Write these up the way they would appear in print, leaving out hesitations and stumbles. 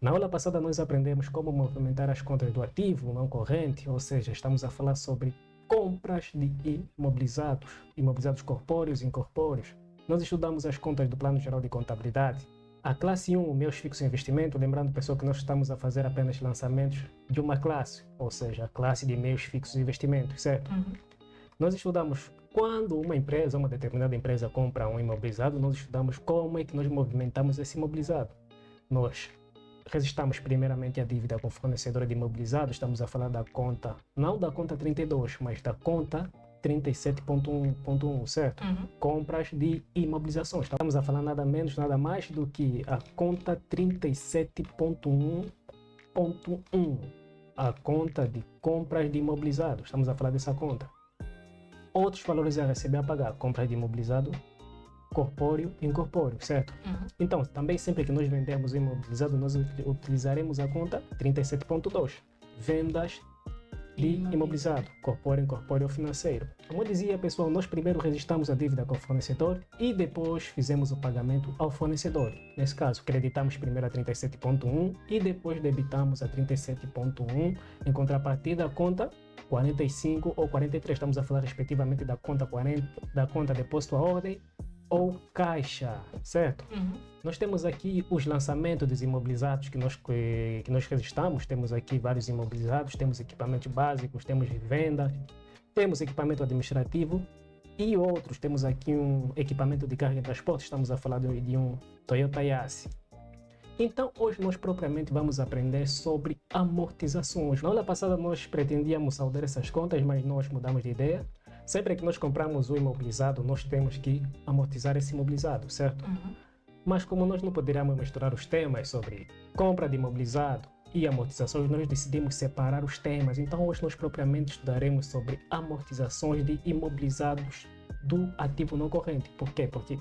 Na aula passada nós aprendemos como movimentar as contas do ativo não corrente, ou seja, estamos a falar sobre compras de imobilizados corpóreos e incorpóreos. Nós estudamos as contas do Plano Geral de Contabilidade. A classe 1, meus fixos em investimento, lembrando, pessoal, que nós estamos a fazer apenas lançamentos de uma classe, ou seja, a classe de meios fixos de investimento, certo? Nós estudamos quando uma determinada empresa compra um imobilizado, nós estudamos como é que nós movimentamos esse imobilizado. Nós registramos primeiramente a dívida com fornecedora de imobilizado, estamos a falar da conta, não da conta 32, mas da conta 37.1.1, certo? Compras de imobilizações. Estamos a falar nada menos, nada mais do que a conta 37.1.1, a conta de compras de imobilizado. Estamos a falar dessa conta. Outros valores a receber a pagar, compras de imobilizado, corpóreo e incorpóreo, certo? Então, também sempre que nós vendermos o imobilizado, nós utilizaremos a conta 37.2, vendas de imobilizado, corpóreo, incorpóreo financeiro. Como eu dizia, pessoal, nós primeiro registramos a dívida com o fornecedor e depois fizemos o pagamento ao fornecedor. Nesse caso, creditamos primeiro a 37.1 e depois debitamos a 37.1 em contrapartida a conta 45 ou 43. Estamos a falar respectivamente da conta 40, da conta depósito à ordem ou caixa, certo? Nós temos aqui os lançamentos dos imobilizados que nós registramos. Temos aqui vários imobilizados, temos equipamentos básicos, temos venda, temos equipamento administrativo e outros. Temos aqui um equipamento de carga e transporte, estamos a falar de um Toyota Yaris. Então, hoje nós propriamente vamos aprender sobre amortizações. Na aula passada nós pretendíamos saldar essas contas, mas nós mudamos de ideia. Sempre que nós compramos o imobilizado, nós temos que amortizar esse imobilizado, certo? Mas como nós não poderíamos misturar os temas sobre compra de imobilizado e amortizações, nós decidimos separar os temas. Então hoje nós propriamente estudaremos sobre amortizações de imobilizados do ativo não corrente. Por quê? Porque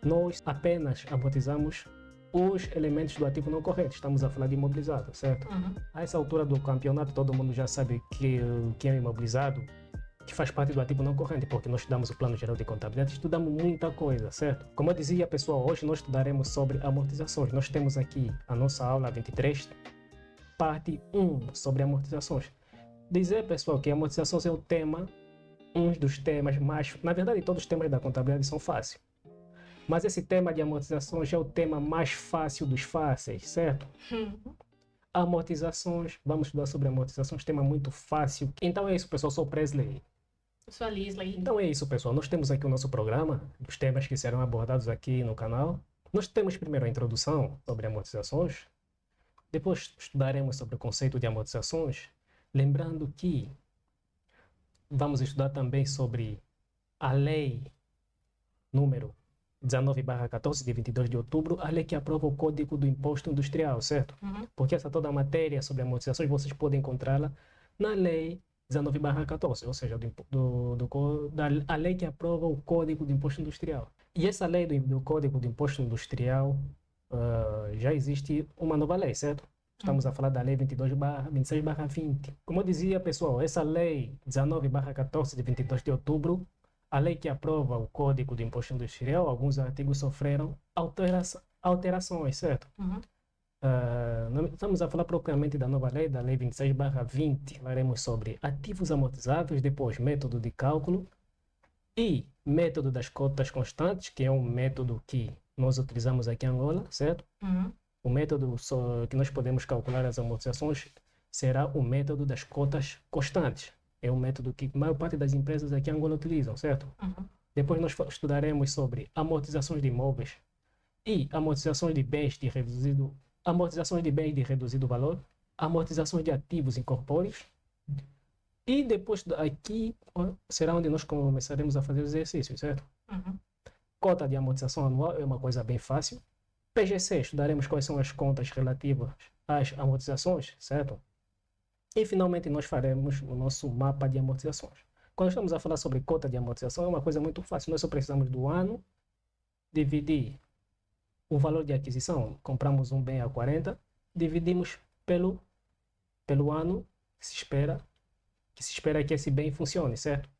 nós apenas amortizamos os elementos do ativo não corrente. Estamos a falar de imobilizado, certo? A essa altura do campeonato todo mundo já sabe que é imobilizado, que faz parte do ativo não corrente, porque nós estudamos o Plano Geral de Contabilidade, estudamos muita coisa, certo? Como eu dizia, pessoal, hoje nós estudaremos sobre amortizações. Nós temos aqui a nossa aula 23, parte 1, sobre amortizações. Dizer, pessoal, que amortizações é o tema, um dos temas mais... Na verdade, todos os temas da contabilidade são fáceis. Mas esse tema de amortizações é o tema mais fácil dos fáceis, certo? Amortizações, vamos estudar sobre amortizações, tema muito fácil. Então é isso, pessoal, sou o Presley. Eu sou a Lisley. Então é isso, pessoal, nós temos aqui o nosso programa, dos temas que serão abordados aqui no canal. Nós temos primeiro a introdução sobre amortizações, depois estudaremos sobre o conceito de amortizações, lembrando que vamos estudar também sobre a lei número 19/14 de 22 de outubro, a lei que aprova o Código do Imposto Industrial, certo? Porque essa toda a matéria sobre amortizações vocês podem encontrá-la na lei 19/14, ou seja, a lei que aprova o Código do Imposto Industrial. E essa lei do Código do Imposto Industrial, já existe uma nova lei, certo? Estamos a falar da lei 26/20. Como eu dizia, pessoal, essa lei 19/14 de 22 de outubro, a lei que aprova o Código do Imposto Industrial, alguns artigos sofreram alterações, certo? Estamos a falar propriamente da nova lei, da lei 26/20. Falaremos sobre ativos amortizados, depois método de cálculo e método das cotas constantes, que é um método que nós utilizamos aqui em Angola, certo? O método que nós podemos calcular as amortizações será o método das cotas constantes. É um método que a maior parte das empresas aqui em Angola utilizam, certo? Depois nós estudaremos sobre amortizações de imóveis e amortizações de bens de reduzido valor, amortizações de ativos incorpóreos. E depois aqui será onde nós começaremos a fazer os exercícios, certo? Cota de amortização anual é uma coisa bem fácil. PGC, estudaremos quais são as contas relativas às amortizações, certo? E finalmente nós faremos o nosso mapa de amortizações. Quando estamos a falar sobre cota de amortização, é uma coisa muito fácil. Nós só precisamos do ano, dividir o valor de aquisição. Compramos um bem a 40, dividimos pelo ano que se espera que esse bem funcione, certo?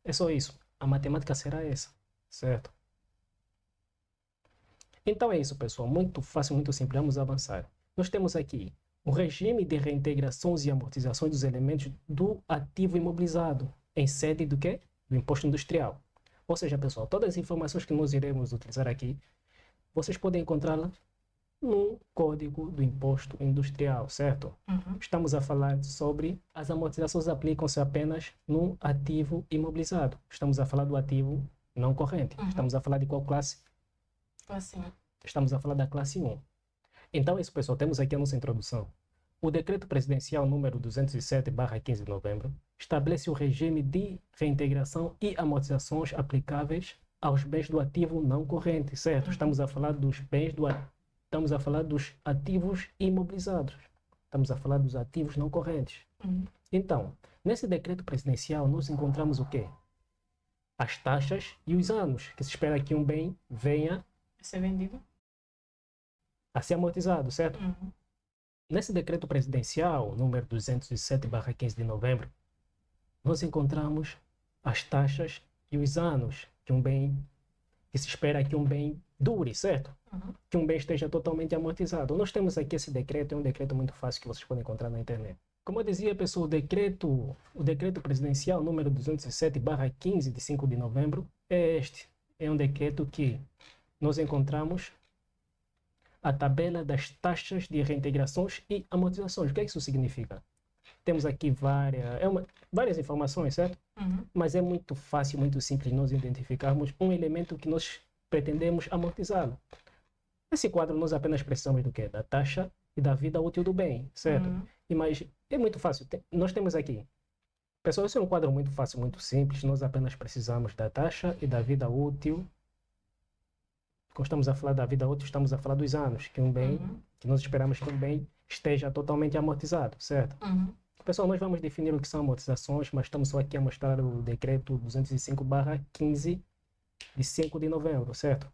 É só isso. A matemática será essa, certo? Então é isso, pessoal. Muito fácil, muito simples. Vamos avançar. nós temos aqui o regime de reintegrações e amortizações dos elementos do ativo imobilizado, em sede do quê? Do imposto industrial. Ou seja, pessoal, todas as informações que nós iremos utilizar aqui, vocês podem encontrá-las no Código do Imposto Industrial, certo? Estamos a falar sobre as amortizações aplicam-se apenas no ativo imobilizado. Estamos a falar do ativo não corrente. Estamos a falar de qual classe? Classe 1. Estamos a falar da classe 1. Então, é isso, pessoal. Temos aqui a nossa introdução. O Decreto Presidencial número 207/15 de novembro estabelece o regime de reintegração e amortizações aplicáveis aos bens do ativo não corrente, certo? Estamos a falar dos bens Estamos a falar dos ativos imobilizados. Estamos a falar dos ativos não correntes. Então, nesse decreto presidencial, nós encontramos o quê? As taxas e os anos, que se espera que um bem venha A ser vendido? a ser amortizado, certo? Nesse decreto presidencial, número 207/15 de novembro, nós encontramos as taxas e os anos que se espera que um bem dure, certo? Que um bem esteja totalmente amortizado. Nós temos aqui esse decreto, é um decreto muito fácil que vocês podem encontrar na internet. Como eu dizia, pessoal, o decreto presidencial número 207/15 de 5 de novembro é este. É um decreto que nós encontramos a tabela das taxas de reintegrações e amortizações. O que é que isso significa? Temos aqui várias informações, certo? Mas é muito fácil, muito simples nós identificarmos um elemento que nós pretendemos amortizá-lo. Nesse quadro, nós apenas precisamos do quê? Da taxa e da vida útil do bem, certo? Mas é muito fácil. Nós temos aqui. Pessoal, esse é um quadro muito fácil, muito simples. Nós apenas precisamos da taxa e da vida útil. Quando estamos a falar da vida útil, estamos a falar dos anos que que nós esperamos que um bem esteja totalmente amortizado, certo? Pessoal, nós vamos definir o que são amortizações, mas estamos só aqui a mostrar o decreto 205/15 de 5 de novembro, certo?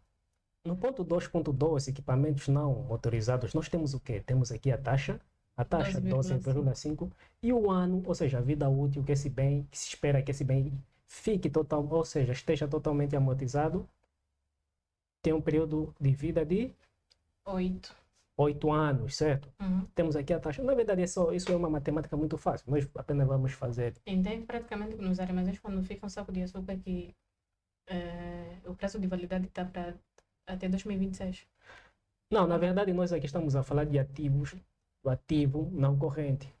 No ponto 2.2, equipamentos não motorizados, nós temos o quê? Temos aqui a taxa 12,5 e o ano, ou seja, a vida útil que se espera que esse bem fique total, ou seja, esteja totalmente amortizado, tem um período de vida de 8 anos, certo? Temos aqui a taxa. Na verdade, isso é uma matemática muito fácil. Nós apenas vamos fazer. Então, praticamente, nos armazéns, quando fica um saco de açúcar, que o prazo de validade está para até 2026. Não, na verdade, nós aqui estamos a falar de ativos, do ativo não corrente.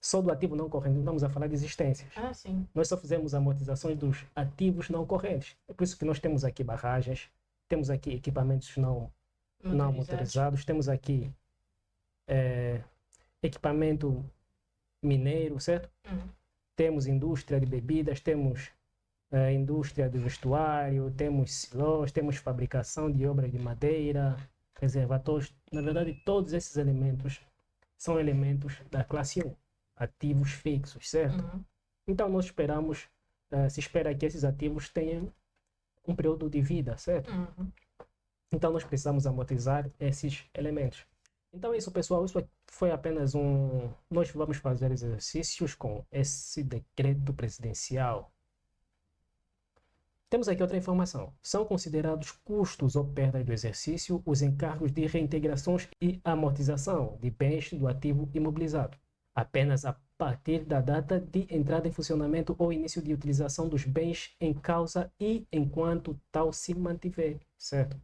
Só do ativo não corrente, não estamos a falar de existências. Sim. Nós só fizemos amortizações dos ativos não correntes. É por isso que nós temos aqui barragens, temos aqui equipamentos não motorizados, temos aqui equipamento mineiro, certo? Temos indústria de bebidas, temos indústria do vestuário, temos silós, temos fabricação de obras de madeira, reservatórios. Na verdade, todos esses elementos são elementos da classe 1, ativos fixos, certo? Então, nós se espera que esses ativos tenham um período de vida, certo? Então, nós precisamos amortizar esses elementos. Então, é isso, pessoal. Isso foi apenas Nós vamos fazer exercícios com esse decreto presidencial. Temos aqui outra informação. São considerados custos ou perdas do exercício os encargos de reintegrações e amortização de bens do ativo imobilizado, apenas a partir da data de entrada em funcionamento ou início de utilização dos bens em causa e enquanto tal se mantiver, certo?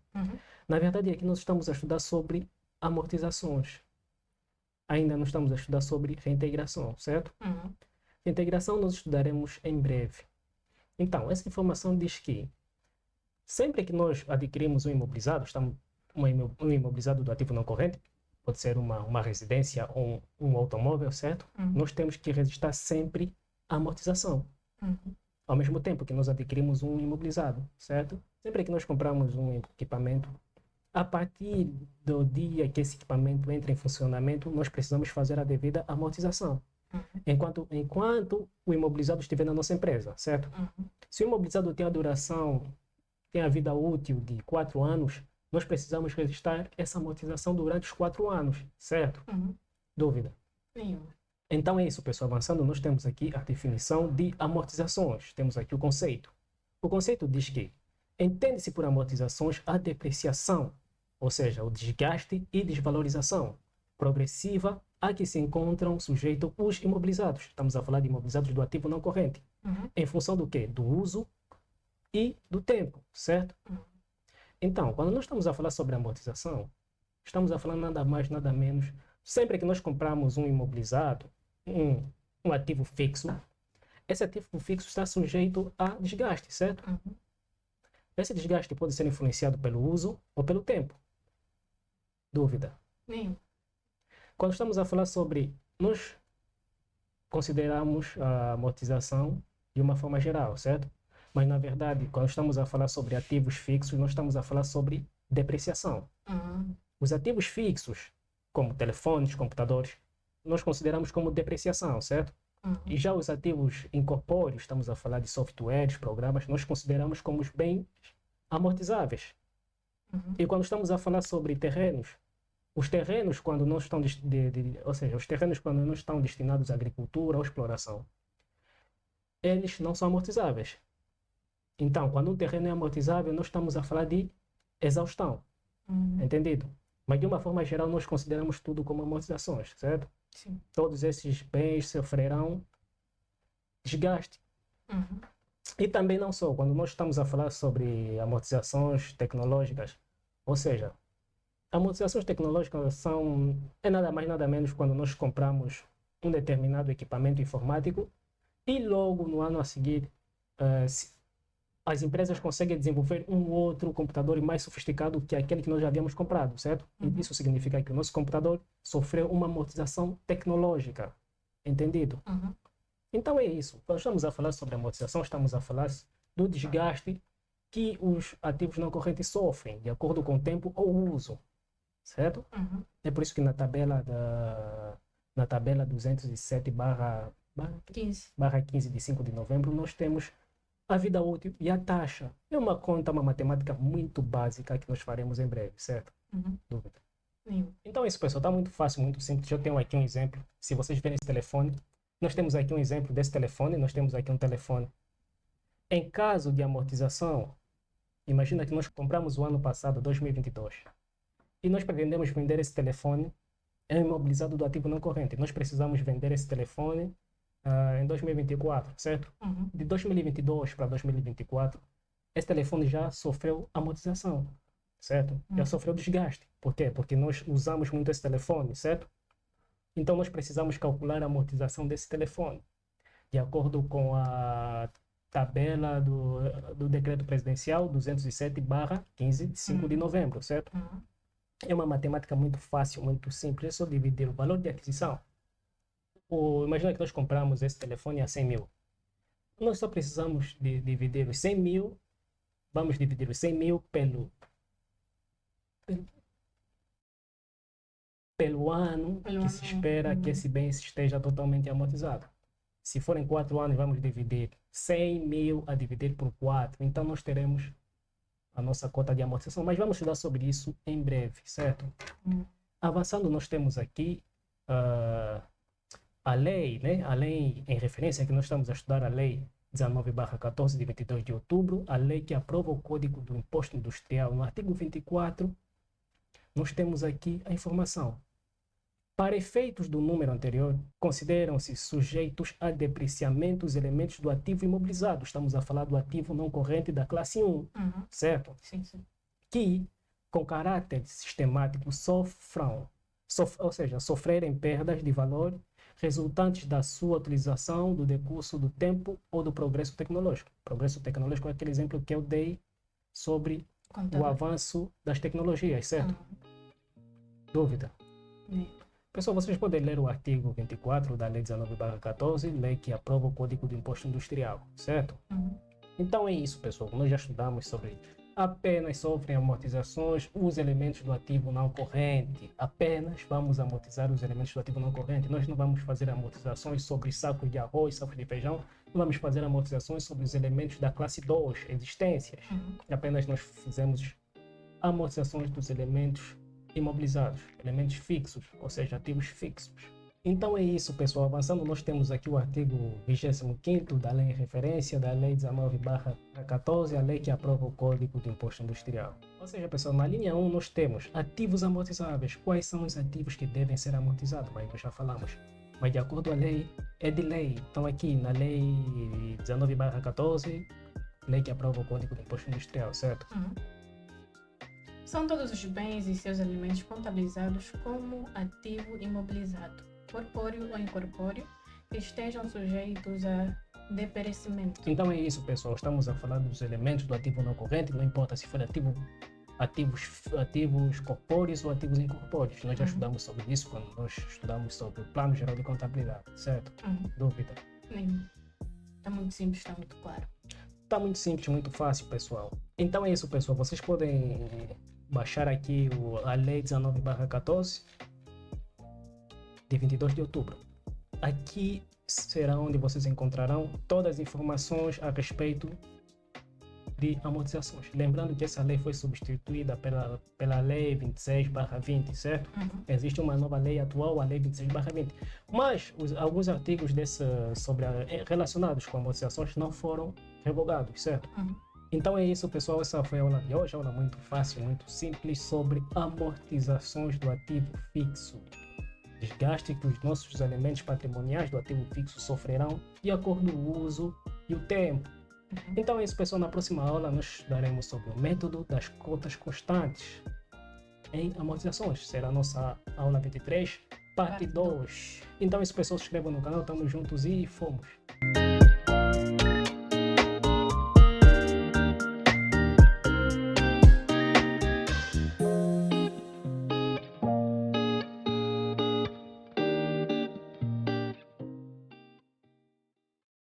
Na verdade, aqui nós estamos a estudar sobre amortizações. Ainda não estamos a estudar sobre reintegração, certo? Reintegração nós estudaremos em breve. Então, essa informação diz que sempre que nós adquirimos um imobilizado, um imobilizado do ativo não corrente, pode ser uma residência ou um automóvel, certo? Nós temos que registrar sempre a amortização. Ao mesmo tempo que nós adquirimos um imobilizado, certo? Sempre que nós compramos um equipamento, a partir do dia que esse equipamento entra em funcionamento, nós precisamos fazer a devida amortização. Enquanto o imobilizado estiver na nossa empresa, certo? Se o imobilizado tem a vida útil de 4 anos, nós precisamos registrar essa amortização durante os 4 anos, certo? Dúvida? Nenhuma. Então é isso, pessoal. Avançando, nós temos aqui a definição de amortizações. Temos aqui o conceito. O conceito diz que entende-se por amortizações a depreciação, ou seja, o desgaste e desvalorização progressiva a que se encontram sujeitos os imobilizados. Estamos a falar de imobilizados do ativo não corrente. Em função do quê? Do uso e do tempo, certo? Então, quando nós estamos a falar sobre amortização, estamos a falar nada mais, nada menos. Sempre que nós compramos um imobilizado, um ativo fixo, esse ativo fixo está sujeito a desgaste, certo? Esse desgaste pode ser influenciado pelo uso ou pelo tempo. Dúvida? Nenhum. Quando estamos a falar sobre, nós consideramos a amortização de uma forma geral, certo? Mas, na verdade, quando estamos a falar sobre ativos fixos, nós estamos a falar sobre depreciação. Os ativos fixos, como telefones, computadores, nós consideramos como depreciação, certo? E já os ativos incorpóreos, estamos a falar de softwares, programas, nós consideramos como os bens amortizáveis. E quando estamos a falar sobre terrenos, os terrenos quando não estão ou seja, os terrenos quando não estão destinados à agricultura ou exploração, eles não são amortizáveis. Então, quando um terreno é amortizável, nós estamos a falar de exaustão. Entendido? Mas de uma forma geral, nós consideramos tudo como amortizações, certo? Sim. Todos esses bens sofrerão desgaste. E também não só, quando nós estamos a falar sobre amortizações tecnológicas, ou seja, amortizações tecnológicas é nada mais nada menos quando nós compramos um determinado equipamento informático e logo no ano a seguir as empresas conseguem desenvolver um outro computador mais sofisticado que aquele que nós já havíamos comprado, certo? E isso significa que o nosso computador sofreu uma amortização tecnológica, entendido? Então é isso. Quando estamos a falar sobre amortização, estamos a falar do desgaste que os ativos não correntes sofrem, de acordo com o tempo ou uso, certo? É por isso que na tabela 207/15 de 5 de novembro, nós temos a vida útil e a taxa. É uma conta, uma matemática muito básica que nós faremos em breve, certo? Dúvida? Então é isso, pessoal. Está muito fácil, muito simples. Eu tenho aqui um exemplo. Se vocês verem esse telefone, nós temos aqui um exemplo desse telefone. Nós temos aqui um telefone. Em caso de amortização, imagina que nós compramos o ano passado, 2022, e nós pretendemos vender esse telefone em imobilizado do ativo não corrente. Nós precisamos vender esse telefone em 2024, certo? De 2022 para 2024, esse telefone já sofreu amortização, certo? Já sofreu desgaste. Por quê? Porque nós usamos muito esse telefone, certo? Então nós precisamos calcular a amortização desse telefone, de acordo com a tabela do decreto presidencial 207/15 de 5 de novembro, certo? É uma matemática muito fácil, muito simples. É só dividir o valor de aquisição. Imagina que nós compramos esse telefone a 100 mil. Nós só precisamos dividir os 100 mil. Vamos dividir os 100 mil pelo ano que se espera que esse bem esteja totalmente amortizado. Se forem 4 anos, vamos dividir 100 mil a dividir por 4. Então, nós teremos a nossa cota de amortização. Mas vamos estudar sobre isso em breve, certo? Avançando, nós temos aqui a lei, né? A lei em referência, que nós estamos a estudar a lei 19/14 de 22 de outubro, a lei que aprova o Código do Imposto Industrial. No artigo 24, nós temos aqui a informação. Para efeitos do número anterior, consideram-se sujeitos a depreciamento os elementos do ativo imobilizado. Estamos a falar do ativo não corrente da classe 1, certo? Sim. Que, com caráter sistemático, sofrerem perdas de valor resultantes da sua utilização, do decurso do tempo ou do progresso tecnológico. Progresso tecnológico é aquele exemplo que eu dei sobre o avanço das tecnologias, certo? Dúvida? Pessoal, vocês podem ler o artigo 24 da Lei 19/14, lei que aprova o Código do Imposto Industrial, certo? Então é isso, pessoal. Nós já estudamos sobre apenas sofrem amortizações os elementos do ativo não corrente. Apenas vamos amortizar os elementos do ativo não corrente. Nós não vamos fazer amortizações sobre sacos de arroz, sacos de feijão. Não vamos fazer amortizações sobre os elementos da classe 2, existências. Apenas nós fizemos amortizações dos elementos imobilizados, elementos fixos, ou seja, ativos fixos. Então é isso, pessoal. Avançando, nós temos aqui o artigo 25º da Lei em Referência, da Lei 19/14, a lei que aprova o Código do Imposto Industrial. Ou seja, pessoal, na linha 1 nós temos ativos amortizáveis. Quais são os ativos que devem ser amortizados? Mas nós já falamos. Mas de acordo com a lei, é de lei. Então aqui na Lei 19/14, lei que aprova o Código do Imposto Industrial, certo? São todos os bens e seus elementos contabilizados como ativo imobilizado, corpóreo ou incorpóreo, que estejam sujeitos a deperecimento. Então é isso, pessoal. Estamos a falar dos elementos do ativo não corrente, não importa se for ativos corpóreos ou ativos incorpóreos. Nós já estudamos sobre isso quando nós estudamos sobre o Plano Geral de Contabilidade, certo? Dúvida? Nenhum. Está muito simples, está muito claro. Está muito simples, muito fácil, pessoal. Então é isso, pessoal. Vocês podem baixar aqui a Lei 19/14 de 22 de outubro. Aqui será onde vocês encontrarão todas as informações a respeito de amortizações. Lembrando que essa lei foi substituída pela Lei 26/20, certo? Existe uma nova lei atual, a Lei 26/20. Mas alguns artigos relacionados com amortizações não foram revogados, certo? Então é isso, pessoal. Essa foi a aula de hoje. Aula muito fácil, muito simples sobre amortizações do ativo fixo. Desgaste que os nossos elementos patrimoniais do ativo fixo sofrerão de acordo com o uso e o tempo. Então é isso, pessoal. Na próxima aula nós estudaremos sobre o método das cotas constantes em amortizações. Será a nossa aula 23, parte 2. Então é isso, pessoal. Se inscrevam no canal. Tamo juntos e fomos!